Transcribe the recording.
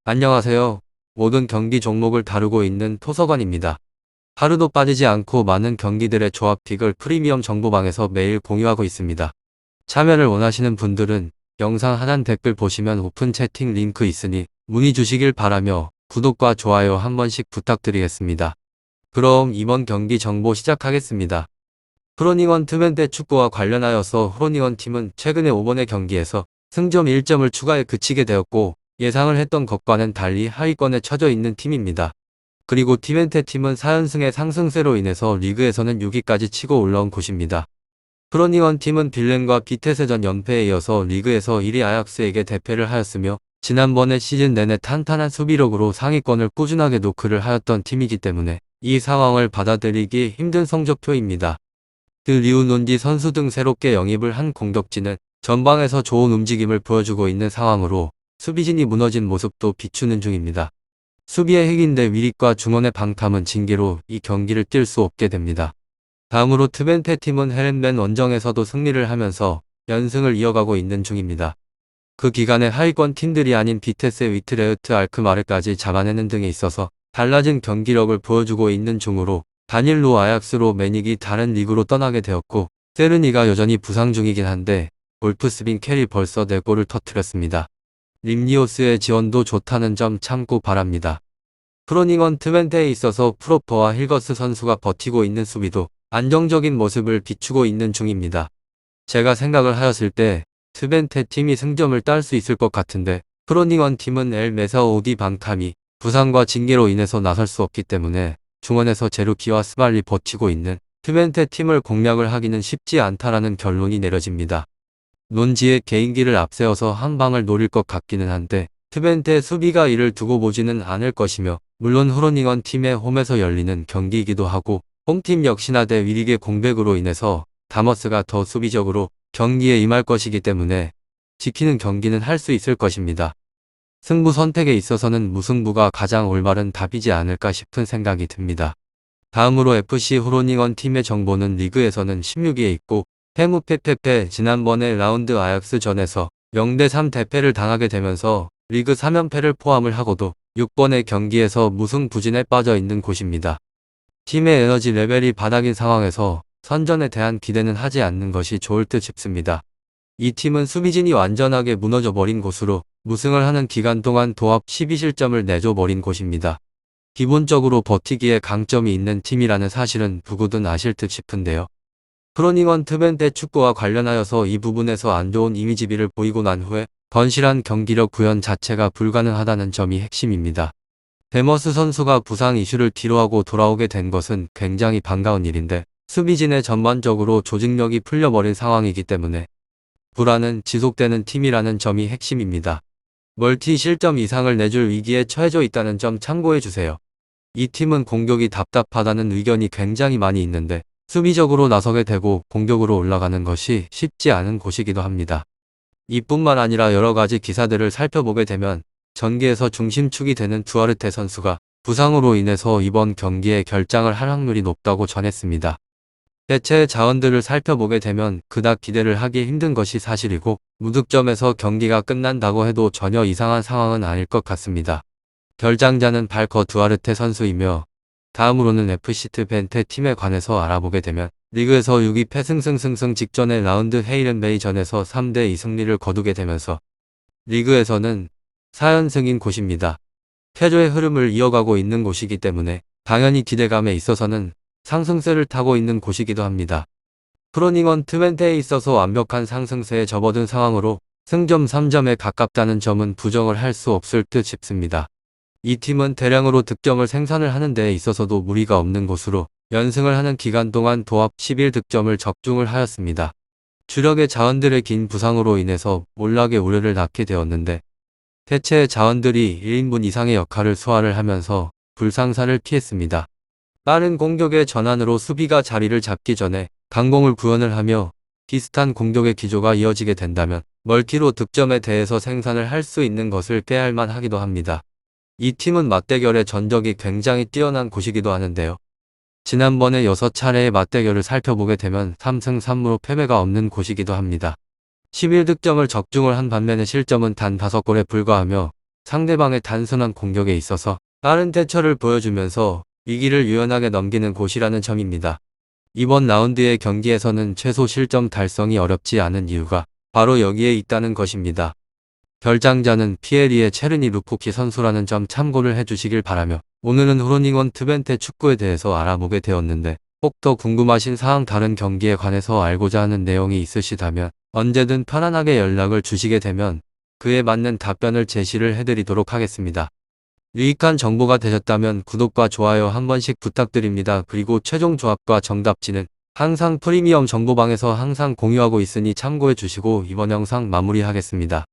안녕하세요. 모든 경기 종목을 다루고 있는 토서관입니다. 하루도 빠지지 않고 많은 경기들의 조합픽을 프리미엄 정보방에서 매일 공유하고 있습니다. 참여를 원하시는 분들은 영상 하단 댓글 보시면 오픈 채팅 링크 있으니 문의 주시길 바라며 구독과 좋아요 한 번씩 부탁드리겠습니다. 그럼 이번 경기 정보 시작하겠습니다. 프로닝원 트벤대 축구와 관련하여서 프로닝원 팀은 최근에 5번의 경기에서 승점 1점을 추가해 그치게 되었고 예상을 했던 것과는 달리 하위권에 처져 있는 팀입니다. 그리고 티벤테 팀은 4연승의 상승세로 인해서 리그에서는 6위까지 치고 올라온 곳입니다. 프로닝원 팀은 빌렌과 비테세전 연패에 이어서 리그에서 1위 아약스에게 대패를 하였으며 지난번에 시즌 내내 탄탄한 수비력으로 상위권을 꾸준하게 노크를 하였던 팀이기 때문에 이 상황을 받아들이기 힘든 성적표입니다. 리우논지 선수 등 새롭게 영입을 한 공격진은 전방에서 좋은 움직임을 보여주고 있는 상황으로 수비진이 무너진 모습도 비추는 중입니다. 수비의 핵인데 위릭과 중원의 방탐은 징계로 이 경기를 뛸 수 없게 됩니다. 다음으로 트벤테 팀은 헤렌벤 원정에서도 승리를 하면서 연승을 이어가고 있는 중입니다. 그 기간에 하위권 팀들이 아닌 비테스 위트레흐트 알크마르까지 잡아내는 등에 있어서 달라진 경기력을 보여주고 있는 중으로 다닐로 아약스로 매닉이 다른 리그로 떠나게 되었고 세르니가 여전히 부상 중이긴 한데 볼프스빈 켈이 벌써 4골을 터뜨렸습니다. 림니오스의 지원도 좋다는 점 참고 바랍니다. 프로닝원 트벤테에 있어서 프로퍼와 힐거스 선수가 버티고 있는 수비도 안정적인 모습을 비추고 있는 중입니다. 제가 생각을 하였을 때 트벤테 팀이 승점을 딸 수 있을 것 같은데 프로닝원 팀은 엘 메사오디 방탐이 부상과 징계로 인해서 나설 수 없기 때문에 중원에서 제루키와 스발리 버티고 있는 트벤테 팀을 공략을 하기는 쉽지 않다라는 결론이 내려집니다. 논지의 개인기를 앞세워서 한 방을 노릴 것 같기는 한데 트벤테 수비가 이를 두고 보지는 않을 것이며 물론 프로닝원 팀의 홈에서 열리는 경기이기도 하고 홈팀 역시나 대 위릭의 공백으로 인해서 다머스가 더 수비적으로 경기에 임할 것이기 때문에 지키는 경기는 할 수 있을 것입니다. 승부 선택에 있어서는 무승부가 가장 올바른 답이지 않을까 싶은 생각이 듭니다. 다음으로 FC 프로닝원 팀의 정보는 리그에서는 16위에 있고 페무페페페 지난번에 라운드 아약스전에서 0대3 대패를 당하게 되면서 리그 3연패를 포함을 하고도 6번의 경기에서 무승부진에 빠져 있는 곳입니다. 팀의 에너지 레벨이 바닥인 상황에서 선전에 대한 기대는 하지 않는 것이 좋을 듯 싶습니다. 이 팀은 수비진이 완전하게 무너져버린 곳으로 무승을 하는 기간 동안 도합 12실점을 내줘버린 곳입니다. 기본적으로 버티기에 강점이 있는 팀이라는 사실은 누구든 아실 듯 싶은데요. 프로닝원 트벤테 축구와 관련하여서 이 부분에서 안 좋은 이미지비를 보이고 난 후에 건실한 경기력 구현 자체가 불가능하다는 점이 핵심입니다. 데머스 선수가 부상 이슈를 뒤로하고 돌아오게 된 것은 굉장히 반가운 일인데 수비진의 전반적으로 조직력이 풀려버린 상황이기 때문에 불안은 지속되는 팀이라는 점이 핵심입니다. 멀티 실점 이상을 내줄 위기에 처해져 있다는 점 참고해주세요. 이 팀은 공격이 답답하다는 의견이 굉장히 많이 있는데 수비적으로 나서게 되고 공격으로 올라가는 것이 쉽지 않은 곳이기도 합니다. 이뿐만 아니라 여러가지 기사들을 살펴보게 되면 전기에서 중심축이 되는 두아르테 선수가 부상으로 인해서 이번 경기에 결장을 할 확률이 높다고 전했습니다. 대체 자원들을 살펴보게 되면 그닥 기대를 하기 힘든 것이 사실이고 무득점에서 경기가 끝난다고 해도 전혀 이상한 상황은 아닐 것 같습니다. 결장자는 발커 두아르테 선수이며 다음으로는 FC 트벤테 팀에 관해서 알아보게 되면 리그에서 6위 패승승승승 직전의 라운드 헤이렌베이전에서 3대2 승리를 거두게 되면서 리그에서는 4연승인 곳입니다. 패조의 흐름을 이어가고 있는 곳이기 때문에 당연히 기대감에 있어서는 상승세를 타고 있는 곳이기도 합니다. 프로닝원 트벤테에 있어서 완벽한 상승세에 접어든 상황으로 승점 3점에 가깝다는 점은 부정을 할 수 없을 듯 싶습니다. 이 팀은 대량으로 득점을 생산을 하는 데에 있어서도 무리가 없는 곳으로 연승을 하는 기간 동안 도합 11득점을 적중을 하였습니다. 주력의 자원들의 긴 부상으로 인해서 몰락의 우려를 낳게 되었는데 대체의 자원들이 1인분 이상의 역할을 소화를 하면서 불상사를 피했습니다. 빠른 공격의 전환으로 수비가 자리를 잡기 전에 강공을 구현을 하며 비슷한 공격의 기조가 이어지게 된다면 멀티로 득점에 대해서 생산을 할 수 있는 것을 깨알만 하기도 합니다. 이 팀은 맞대결의 전적이 굉장히 뛰어난 곳이기도 하는데요. 지난번에 6차례의 맞대결을 살펴보게 되면 3승 3무로 패배가 없는 곳이기도 합니다. 11득점을 적중을 한 반면에 실점은 단 5골에 불과하며 상대방의 단순한 공격에 있어서 빠른 대처를 보여주면서 위기를 유연하게 넘기는 곳이라는 점입니다. 이번 라운드의 경기에서는 최소 실점 달성이 어렵지 않은 이유가 바로 여기에 있다는 것입니다. 결장자는 피에리의 체르니 루프키 선수라는 점 참고를 해주시길 바라며 오늘은 후로닝원 트벤테 축구에 대해서 알아보게 되었는데 혹 더 궁금하신 사항 다른 경기에 관해서 알고자 하는 내용이 있으시다면 언제든 편안하게 연락을 주시게 되면 그에 맞는 답변을 제시를 해드리도록 하겠습니다. 유익한 정보가 되셨다면 구독과 좋아요 한 번씩 부탁드립니다. 그리고 최종 조합과 정답지는 항상 프리미엄 정보방에서 항상 공유하고 있으니 참고해 주시고 이번 영상 마무리하겠습니다.